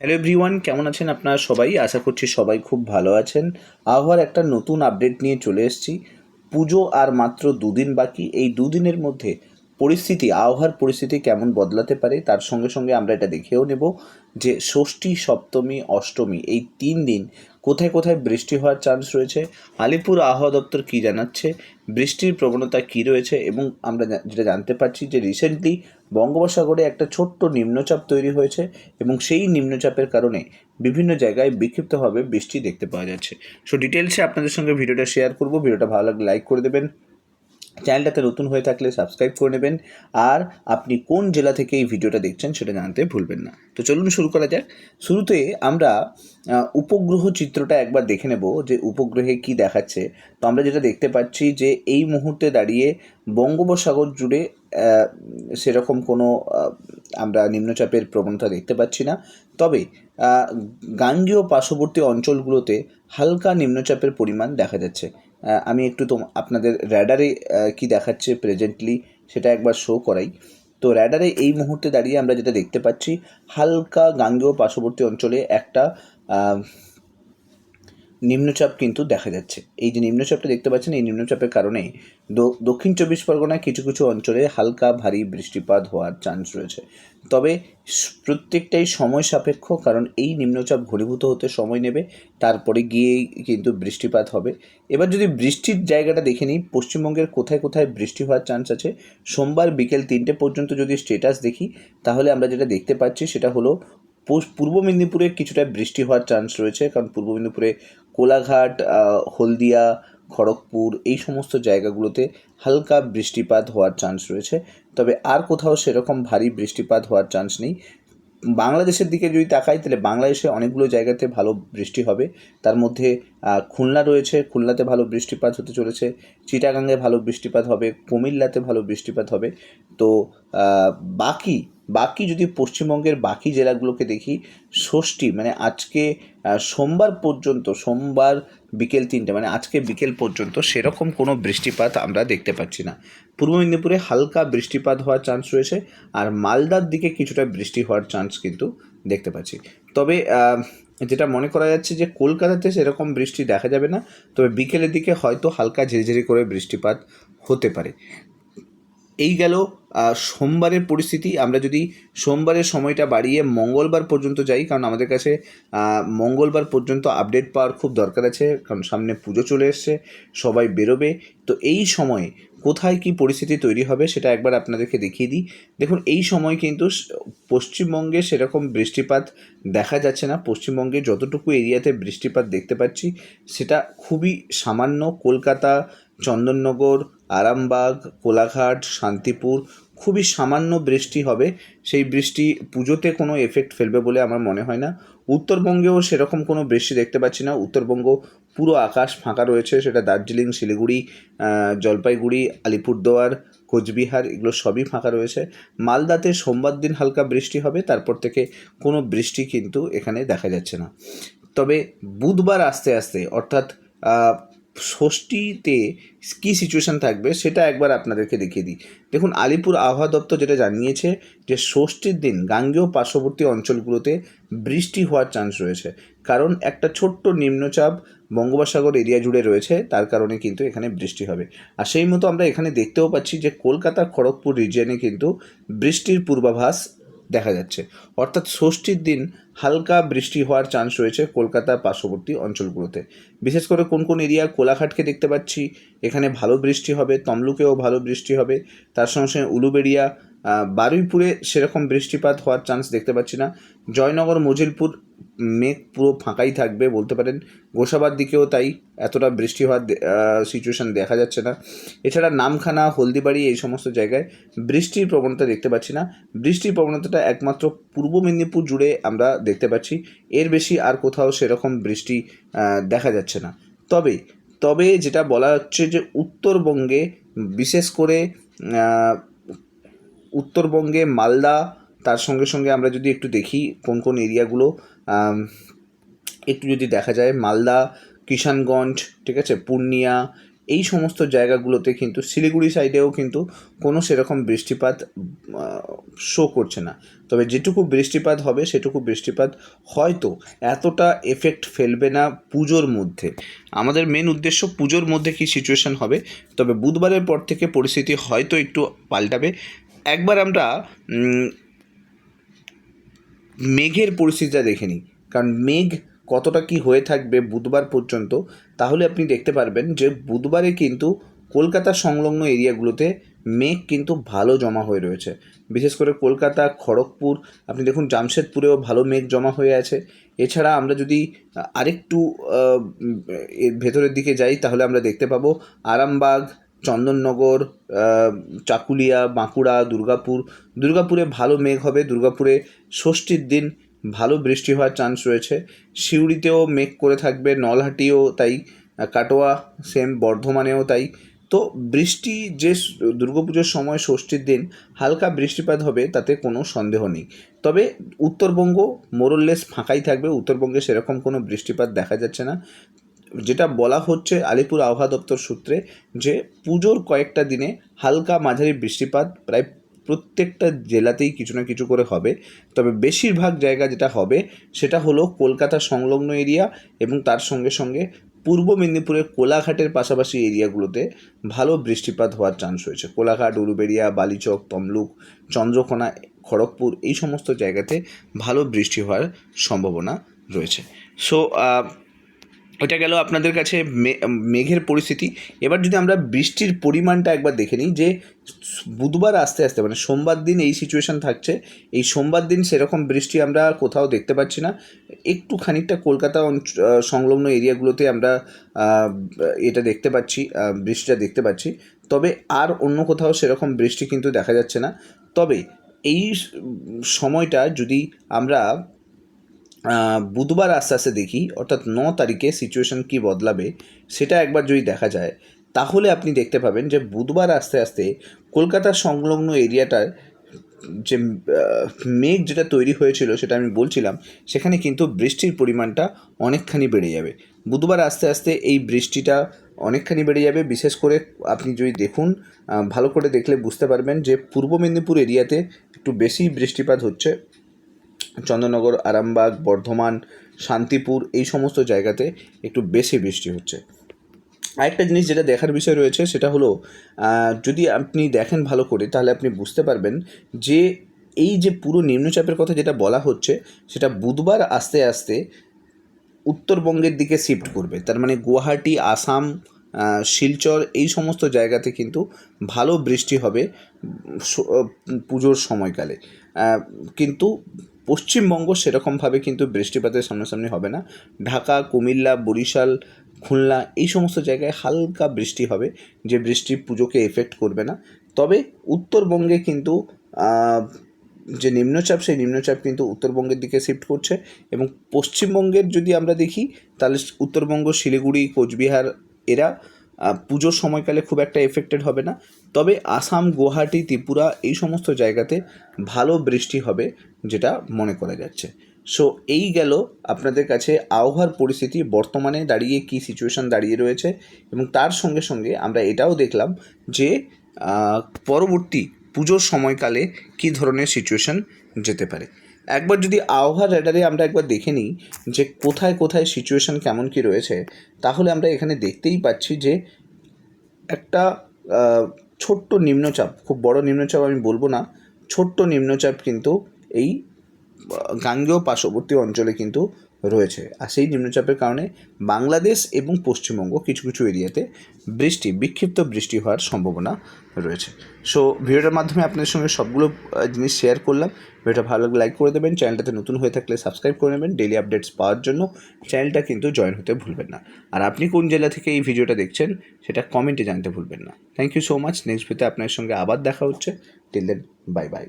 Hello everyone, কেমন আছেন আপনারা সবাই? আশা করছি সবাই খুব ভালো আছেন। আবহাওয়ার একটা নতুন আপডেট নিয়ে চলে এসেছি। পুজো আর মাত্র দুদিন বাকি। এই দুদিনের মধ্যে আবহাওয়ার পরিস্থিতি কেমন বদলাতে পারে, তার সঙ্গে সঙ্গে আমরা এটা দেখেও নেব যে ষষ্ঠী, সপ্তমী, অষ্টমী এই 3 দিন কোথায় কোথায় বৃষ্টি হওয়ার চান্স রয়েছে, আলিপুর আবহাওয়া দপ্তর কী জানাচ্ছে, বৃষ্টির প্রবণতা কী রয়েছে, এবং আমরা যেটা জানতে পারছি যে রিসেন্টলি বঙ্গোপসাগরে একটা ছোট্ট নিম্নচাপ তৈরি হয়েছে এবং সেই নিম্নচাপের কারণে বিভিন্ন জায়গায় বিক্ষিপ্তভাবে বৃষ্টি দেখতে পাওয়া যাচ্ছে। সো ডিটেলসে আপনাদের সঙ্গে ভিডিওটা শেয়ার করব। ভিডিওটা ভালো লাগলে লাইক করে দেবেন, চ্যানেলটাতে নতুন হয়ে থাকলে সাবস্ক্রাইব করে নেবেন, আর আপনি কোন জেলা থেকে এই ভিডিওটা দেখছেন সেটা জানাতে ভুলবেন না। তো চলুন শুরু করা যাক। শুরুতে আমরা উপগ্রহ চিত্রটা একবার দেখে নেব যে উপগ্রহে কি দেখাচ্ছে। তো আমরা যেটা দেখতে পাচ্ছি যে এই মুহূর্তে দাঁড়িয়ে বঙ্গোপসাগর জুড়ে সেরকম কোনো আমরা নিম্নচাপের প্রবণতা দেখতে পাচ্ছি না। তবে গাঙ্গেয় পার্শ্ববর্তী অঞ্চলগুলোতে হালকা নিম্নচাপের পরিমাণ দেখা যাচ্ছে। আমি একটু আপনাদের র্যাডারে কি দেখাচ্ছে প্রেজেন্টলি সেটা একবার শো করাই। তো র্যাডারে এই মুহূর্তে দাঁড়িয়ে আমরা যেটা দেখতে পাচ্ছি, হালকা গাঙ্গেয় পার্শ্ববর্তী অঞ্চলে একটা নিম্নচাপ কিন্তু দেখা যাচ্ছে। এই যে নিম্নচাপটা দেখতে পাচ্ছেন, এই নিম্নচাপের কারণে দক্ষিণ চব্বিশ পরগনায় কিছু কিছু অঞ্চলে হালকা ভারী বৃষ্টিপাত হওয়ার চান্স রয়েছে। তবে প্রত্যেকটাই সময় সাপেক্ষ, কারণ এই নিম্নচাপ ঘনীভূত হতে সময় নেবে, তারপরে গিয়েই কিন্তু বৃষ্টিপাত হবে। এবার যদি বৃষ্টির জায়গাটা দেখে নিই, পশ্চিমবঙ্গের কোথায় কোথায় বৃষ্টি হওয়ার চান্স আছে। সোমবার বিকেল 3টে পর্যন্ত যদি স্টেটাস দেখি, তাহলে আমরা যেটা দেখতে পাচ্ছি সেটা হলো পূর্ব মেদিনীপুরে কিছুটা বৃষ্টি হওয়ার চান্স রয়েছে, কারণ পূর্ব মেদিনীপুরে কোলাঘাট, হলদিয়া, খড়গপুর এই সমস্ত জায়গাগুলোতে হালকা বৃষ্টিপাত হওয়ার চান্স রয়েছে। তবে আর কোথাও সেরকম ভারী বৃষ্টিপাত হওয়ার চান্স নেই। বাংলাদেশের দিকে যদি তাকাই, তাহলে বাংলাদেশে অনেকগুলো জায়গাতে ভালো বৃষ্টি হবে। তার মধ্যে খুলনা রয়েছে, খুলনাতে ভালো বৃষ্টিপাত হতে চলেছে। চিটাগাংয়ে ভালো বৃষ্টিপাত হবে, কুমিল্লাতে ভালো বৃষ্টিপাত হবে। তো বাকি বাকি যদি পশ্চিমবঙ্গের বাকি জেলাগুলোকে দেখি, ষষ্ঠী মানে আজকে সোমবার বিকেল 3টে মানে আজকে বিকেল পর্যন্ত সেরকম কোনো বৃষ্টিপাত আমরা দেখতে পাচ্ছি না। পূর্ব মেদিনীপুরে হালকা বৃষ্টিপাত হওয়ার চান্স রয়েছে, আর মালদার দিকে কিছুটা বৃষ্টি হওয়ার চান্স কিন্তু দেখতে পাচ্ছি। তবে যেটা মনে করা যাচ্ছে যে কলকাতাতে সেরকম বৃষ্টি দেখা যাবে না, তবে বিকেলের দিকে হয়তো হালকা ঝিরিঝিরি করে বৃষ্টিপাত হতে পারে। এই গেল সোমবারের পরিস্থিতি। আমরা যদি সোমবারের সময়টা বাড়িয়ে মঙ্গলবার পর্যন্ত যাই, কারণ আমাদের কাছে মঙ্গলবার পর্যন্ত আপডেট পাওয়ার খুব দরকার আছে, কারণ সামনে পুজো চলে এসছে, সবাই বেরোবে। তো এই সময়ে কোথায় কি পরিস্থিতি তৈরি হবে সেটা একবার আপনাদেরকে দেখিয়ে দিই। দেখুন, এই সময় কিন্তু পশ্চিমবঙ্গে সেরকম বৃষ্টিপাত দেখা যাচ্ছে না। পশ্চিমবঙ্গে যতটুকু এরিয়াতে বৃষ্টিপাত দেখতে পাচ্ছি সেটা খুবই সামান্য। কলকাতা, চন্দননগর, আরামবাগ, কোলাঘাট, শান্তিপুর খুবই সামান্য বৃষ্টি হবে। সেই বৃষ্টি পুজোতে কোনো এফেক্ট ফেলবে বলে আমার মনে হয় না। উত্তরবঙ্গেও সেরকম কোনো বৃষ্টি দেখতে পাচ্ছি না। উত্তরবঙ্গ পুরো আকাশ ফাঁকা রয়েছে, সেটা দার্জিলিং, শিলিগুড়ি, জলপাইগুড়ি, আলিপুরদুয়ার, কোচবিহার এগুলো সবই ফাঁকা রয়েছে। মালদাতে সোমবার দিন হালকা বৃষ্টি হবে, তারপর থেকে কোনো বৃষ্টি কিন্তু এখানে দেখা যাচ্ছে না। তবে বুধবার আস্তে আস্তে, অর্থাৎ ষষ্ঠীতে কী সিচুয়েশান থাকবে সেটা একবার আপনাদেরকে দেখিয়ে দিই। দেখুন, আলিপুর আবহাওয়া দপ্তর যেটা জানিয়েছে যে ষষ্ঠীর দিন গাঙ্গেয় পার্শ্ববর্তী অঞ্চলগুলোতে বৃষ্টি হওয়ার চান্স রয়েছে, কারণ একটা ছোট্ট নিম্নচাপ বঙ্গোপসাগর এরিয়া জুড়ে রয়েছে, তার কারণে কিন্তু এখানে বৃষ্টি হবে। আর সেই মতো আমরা এখানে দেখতেও পাচ্ছি যে কলকাতা, খড়গপুর রিজিয়নে কিন্তু বৃষ্টির পূর্বাভাস দেখা যাচ্ছে। অর্থাৎ ষষ্ঠীর দিন হালকা বৃষ্টি হওয়ার চান্স রয়েছে কলকাতার পার্শ্ববর্তী অঞ্চলগুলোতে। বিশেষ করে কোন কোন এরিয়া, কোলাঘাটকে দেখতে পাচ্ছি এখানে ভালো বৃষ্টি হবে, তমলুকেও ভালো বৃষ্টি হবে। তার সঙ্গে সঙ্গে উলুবেড়িয়া, বারুইপুরে সেরকম বৃষ্টিপাত হওয়ার চান্স দেখতে পাচ্ছি না। জয়নগর, মজিলপুর মেঘ পুরো ফাঁকাই থাকবে বলতে পারেন। গোসাবার দিকেও তাই, এতটা বৃষ্টি হওয়ার সিচুয়েশান দেখা যাচ্ছে না। এছাড়া নামখানা, হলদিবাড়ি এই সমস্ত জায়গায় বৃষ্টির প্রবণতা দেখতে পাচ্ছি না। বৃষ্টির প্রবণতাটা একমাত্র পূর্ব মেদিনীপুর জুড়ে আমরা দেখতে পাচ্ছি, এর বেশি আর কোথাও সেরকম বৃষ্টি দেখা যাচ্ছে না। তবে তবে যেটা বলা হচ্ছে যে উত্তরবঙ্গে, বিশেষ করে উত্তরবঙ্গে মালদা, তার সঙ্গে সঙ্গে আমরা যদি একটু দেখি কোন কোন এরিয়াগুলো একটু যদি দেখা যায়, মালদা, কিষানগঞ্জ, ঠিক আছে, পূর্ণিয়া, এই সমস্ত জায়গাগুলোতে কিন্তু শিলিগুড়ি সাইডেও কিন্তু কোনো সেরকম বৃষ্টিপাত শো করছে না। তবে যেটুকু বৃষ্টিপাত হবে সেটুকু বৃষ্টিপাত হয়তো এতটা এফেক্ট ফেলবে না পুজোর মধ্যে। আমাদের মেন উদ্দেশ্য পুজোর মধ্যে কী সিচুয়েশান হবে, তবে বুধবারের পর থেকে পরিস্থিতি হয়তো একটু পাল্টাবে। একবার আমরা মেঘের পরিস্থিতিটা দেখে নিই, কারণ মেঘ কতটা কি হয়ে থাকবে বুধবার পর্যন্ত, তাহলে আপনি দেখতে পারবেন যে বুধবারে কিন্তু কলকাতা সংলগ্ন এরিয়াগুলোতে মেঘ কিন্তু ভালো জমা হয়ে রয়েছে। বিশেষ করে কলকাতা, খড়গপুর, আপনি দেখুন জামশেদপুরেও ভালো মেঘ জমা হয়ে আছে। এছাড়া আমরা যদি আরেকটু এর ভেতরের দিকে যাই তাহলে আমরা দেখতে পাবো আরামবাগ, চন্দননগর, চাকুলিয়া, বাঁকুড়া, দুর্গাপুরে ভালো মেঘ হবে। দুর্গাপুরে ষষ্ঠীর দিন ভালো বৃষ্টি হওয়ার চান্স রয়েছে। সিউড়িতেও মেঘ করে থাকবে, নলহাটিও তাই, কাটোয়া সেম, বর্ধমানেও তাই। তো বৃষ্টি যে দুর্গাপুজোর সময় ষষ্ঠীর দিন হালকা বৃষ্টিপাত হবে তাতে কোনো সন্দেহ নেই। তবে উত্তরবঙ্গ মোরললেস ফাঁকাই থাকবে, উত্তরবঙ্গে সেরকম কোনো বৃষ্টিপাত দেখা যাচ্ছে না। যেটা বলা হচ্ছে আলিপুর আবহাওয়া দপ্তর সূত্রে, যে পুজোর কয়েকটা দিনে হালকা মাঝারি বৃষ্টিপাত প্রায় প্রত্যেকটা জেলাতেই কিছু না কিছু করে হবে। তবে বেশিরভাগ জায়গা যেটা হবে সেটা হলো কলকাতা সংলগ্ন এরিয়া এবং তার সঙ্গে সঙ্গে পূর্ব মেদিনীপুরের কোলাঘাটের পাশাপাশি এরিয়াগুলোতে ভালো বৃষ্টিপাত হওয়ার চান্স রয়েছে। কোলাঘাট, উলুবেড়িয়া, বালিচক, তমলুক, চন্দ্রকোনা, খড়গপুর এই সমস্ত জায়গাতে ভালো বৃষ্টি হওয়ার সম্ভাবনা রয়েছে। সো এটা গেল আপনাদের কাছে মেঘের পরিস্থিতি। এবার যদি আমরা বৃষ্টির পরিমাণটা একবার দেখে নিই, যে বুধবার আস্তে আস্তে মানে সোমবার দিন এই সিচুয়েশান থাকছে। এই সোমবার দিন সেরকম বৃষ্টি আমরা কোথাও দেখতে পাচ্ছি না। একটু খানিকটা কলকাতা সংলগ্ন এরিয়াগুলোতে আমরা এটা দেখতে পাচ্ছি, বৃষ্টিটা দেখতে পাচ্ছি। তবে আর অন্য কোথাও সেরকম বৃষ্টি কিন্তু দেখা যাচ্ছে না। তবে এই সময়টা যদি আমরা বুধবার আস্তে আস্তে দেখি, অর্থাৎ 9 তারিখে সিচুয়েশান কী বদলাবে সেটা একবার যদি দেখা যায়, তাহলে আপনি দেখতে পাবেন যে বুধবার আস্তে আস্তে কলকাতার সংলগ্ন এরিয়াটার যে মেঘ যেটা তৈরি হয়েছিল সেটা আমি বলছিলাম, সেখানে কিন্তু বৃষ্টির পরিমাণটা অনেকখানি বেড়ে যাবে। বুধবার আস্তে আস্তে এই বৃষ্টিটা অনেকখানি বেড়ে যাবে। বিশেষ করে আপনি যদি দেখুন, ভালো করে দেখলে বুঝতে পারবেন যে পূর্ব মেদিনীপুর এরিয়াতে একটু বেশি বৃষ্টিপাত হচ্ছে। চন্দননগর, আরামবাগ, বর্ধমান, শান্তিপুর এই সমস্ত জায়গাতে একটু বেশি বৃষ্টি হচ্ছে। আরেকটা জিনিস যেটা দেখার বিষয় রয়েছে সেটা হলো, যদি আপনি দেখেন ভালো করে তাহলে আপনি বুঝতে পারবেন যে এই যে পুরো নিম্নচাপের কথা যেটা বলা হচ্ছে সেটা বুধবার আস্তে আস্তে উত্তরবঙ্গের দিকে শিফট করবে। তার মানে গুয়াহাটি, আসাম, শিলচর এই সমস্ত জায়গাতে কিন্তু ভালো বৃষ্টি হবে পুজোর সময়কালে। কিন্তু পশ্চিমবঙ্গ সেরকমভাবে কিন্তু বৃষ্টিপাতের সামনাসামনি হবে না। ঢাকা, কুমিল্লা, বরিশাল, খুলনা এই সমস্ত জায়গায় হালকা বৃষ্টি হবে, যে বৃষ্টি পুজোকে এফেক্ট করবে না। তবে উত্তরবঙ্গে কিন্তু যে নিম্নচাপ সেই নিম্নচাপ কিন্তু উত্তরবঙ্গের দিকে শিফট করছে। এবং পশ্চিমবঙ্গের যদি আমরা দেখি তাহলে উত্তরবঙ্গ, শিলিগুড়ি, কোচবিহার এরা পুজোর সময়কালে খুব একটা এফেক্টেড হবে না। তবে আসাম, গুয়াহাটি, ত্রিপুরা এই সমস্ত জায়গাতে ভালো বৃষ্টি হবে যেটা মনে করা যাচ্ছে। সো এই গেল আপনাদের কাছে আবহাওয়ার পরিস্থিতি বর্তমানে দাঁড়িয়ে কী সিচুয়েশান দাঁড়িয়ে রয়েছে, এবং তার সঙ্গে সঙ্গে আমরা এটাও দেখলাম যে পরবর্তী পুজোর সময়কালে কী ধরনের সিচুয়েশান যেতে পারে। একবার যদি আবহাওয়ার র্যাডারে আমরা একবার দেখে নিই যে কোথায় কোথায় সিচুয়েশান কেমন কী রয়েছে, তাহলে আমরা এখানে দেখতেই পাচ্ছি যে একটা ছোট্ট নিম্নচাপ, খুব বড় নিম্নচাপ আমি বলবো না, ছোট্ট নিম্নচাপ কিন্তু এই গাঙ্গেয় পার্শ্ববর্তী অঞ্চলে কিন্তু রয়েছে। আর সেই নিম্নচাপের কারণে বাংলাদেশ এবং পশ্চিমবঙ্গ কিছু কিছু এরিয়াতে বিক্ষিপ্ত বৃষ্টি হওয়ার সম্ভাবনা রয়েছে। সো ভিডিওটার মাধ্যমে আপনাদের সঙ্গে সবগুলো জিনিস শেয়ার করলাম। ভিডিওটা ভালো লাগলে লাইক করে দেবেন, চ্যানেলটাতে নতুন হয়ে থাকলে সাবস্ক্রাইব করে নেবেন। ডেলি আপডেটস পাওয়ার জন্য চ্যানেলটা কিন্তু জয়েন হতে ভুলবেন না। আর আপনি কোন জেলা থেকে এই ভিডিওটা দেখছেন সেটা কমেন্টে জানতে ভুলবেন না। Thank you so much. Next ভিডিওতে আপনার সঙ্গে আবার দেখা হচ্ছে। Till then, bye by.